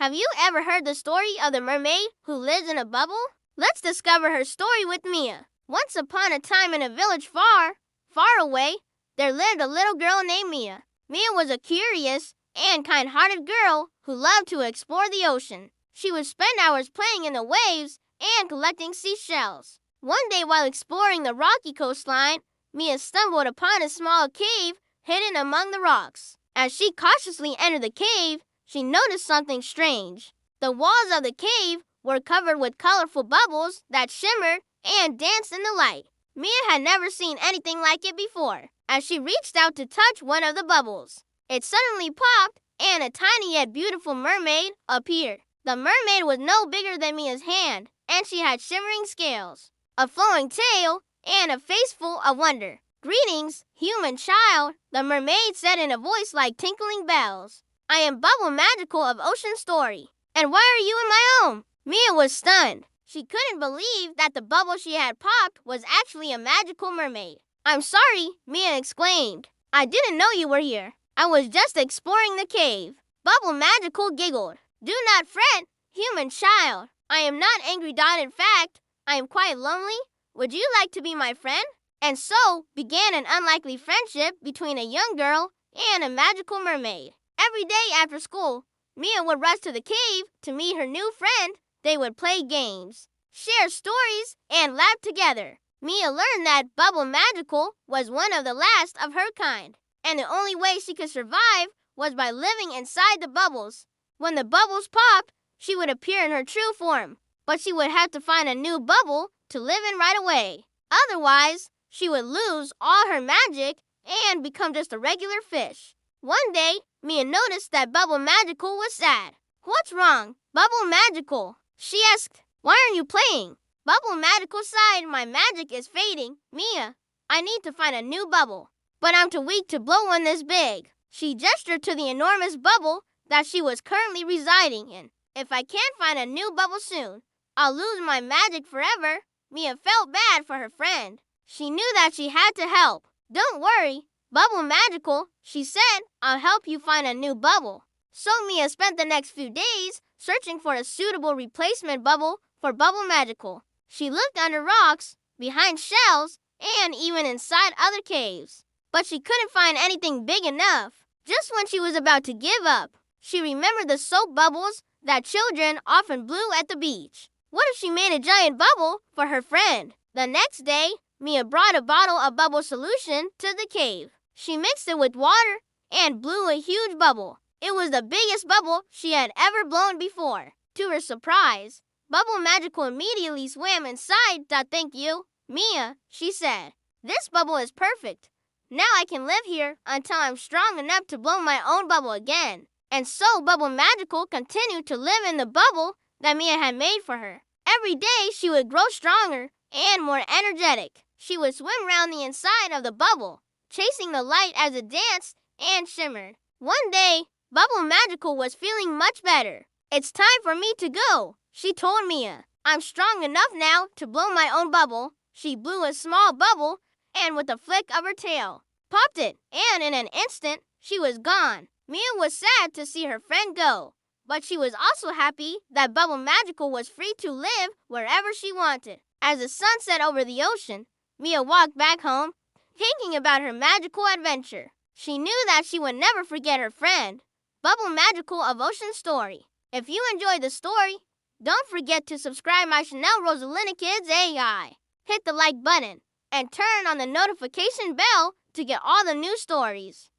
Have you ever heard the story of the mermaid who lives in a bubble? Let's discover her story with Mia. Once upon a time in a village far, far away, there lived a little girl named Mia. Mia was a curious and kind-hearted girl who loved to explore the ocean. She would spend hours playing in the waves and collecting seashells. One day while exploring the rocky coastline, Mia stumbled upon a small cave hidden among the rocks. As she cautiously entered the cave, she noticed something strange. The walls of the cave were covered with colorful bubbles that shimmered and danced in the light. Mia had never seen anything like it before. As she reached out to touch one of the bubbles, it suddenly popped and a tiny yet beautiful mermaid appeared. The mermaid was no bigger than Mia's hand, and she had shimmering scales, a flowing tail, and a face full of wonder. "Greetings, human child," the mermaid said in a voice like tinkling bells. "I am Bubble Magical of Ocean Story. And why are you in my home?" Mia was stunned. She couldn't believe that the bubble she had popped was actually a magical mermaid. "I'm sorry," Mia exclaimed. "I didn't know you were here. I was just exploring the cave." Bubble Magical giggled. "Do not fret, human child. I am not angry. In fact, I am quite lonely. Would you like to be my friend?" And so began an unlikely friendship between a young girl and a magical mermaid. Every day after school, Mia would rush to the cave to meet her new friend. They would play games, share stories, and laugh together. Mia learned that Bubble Magical was one of the last of her kind, and the only way she could survive was by living inside the bubbles. When the bubbles popped, she would appear in her true form, but she would have to find a new bubble to live in right away. Otherwise, she would lose all her magic and become just a regular fish. One day, Mia noticed that Bubble Magical was sad. "What's wrong, Bubble Magical?" she asked. "Why aren't you playing?" Bubble Magical sighed. "My magic is fading, Mia. I need to find a new bubble, but I'm too weak to blow one this big." She gestured to the enormous bubble that she was currently residing in. "If I can't find a new bubble soon, I'll lose my magic forever." Mia felt bad for her friend. She knew that she had to help. "Don't worry, Bubble Magical," she said. "I'll help you find a new bubble." So Mia spent the next few days searching for a suitable replacement bubble for Bubble Magical. She looked under rocks, behind shells, and even inside other caves. But she couldn't find anything big enough. Just when she was about to give up, she remembered the soap bubbles that children often blew at the beach. What if she made a giant bubble for her friend? The next day, Mia brought a bottle of bubble solution to the cave. She mixed it with water and blew a huge bubble. It was the biggest bubble she had ever blown before. To her surprise, Bubble Magical immediately swam inside to thank you. "Mia," she said, "this bubble is perfect. Now I can live here until I'm strong enough to blow my own bubble again." And so Bubble Magical continued to live in the bubble that Mia had made for her. Every day she would grow stronger and more energetic. She would swim round the inside of the bubble, chasing the light as it danced and shimmered. One day, Bubble Magical was feeling much better. "It's time for me to go," she told Mia. "I'm strong enough now to blow my own bubble." She blew a small bubble and with a flick of her tail, popped it, and in an instant, she was gone. Mia was sad to see her friend go, but she was also happy that Bubble Magical was free to live wherever she wanted. As the sun set over the ocean, Mia walked back home, thinking about her magical adventure. She knew that she would never forget her friend, Bubble Magical of Ocean Story. If you enjoyed the story, don't forget to subscribe my Chanel Rosalina Kids AI. Hit the like button and turn on the notification bell to get all the new stories.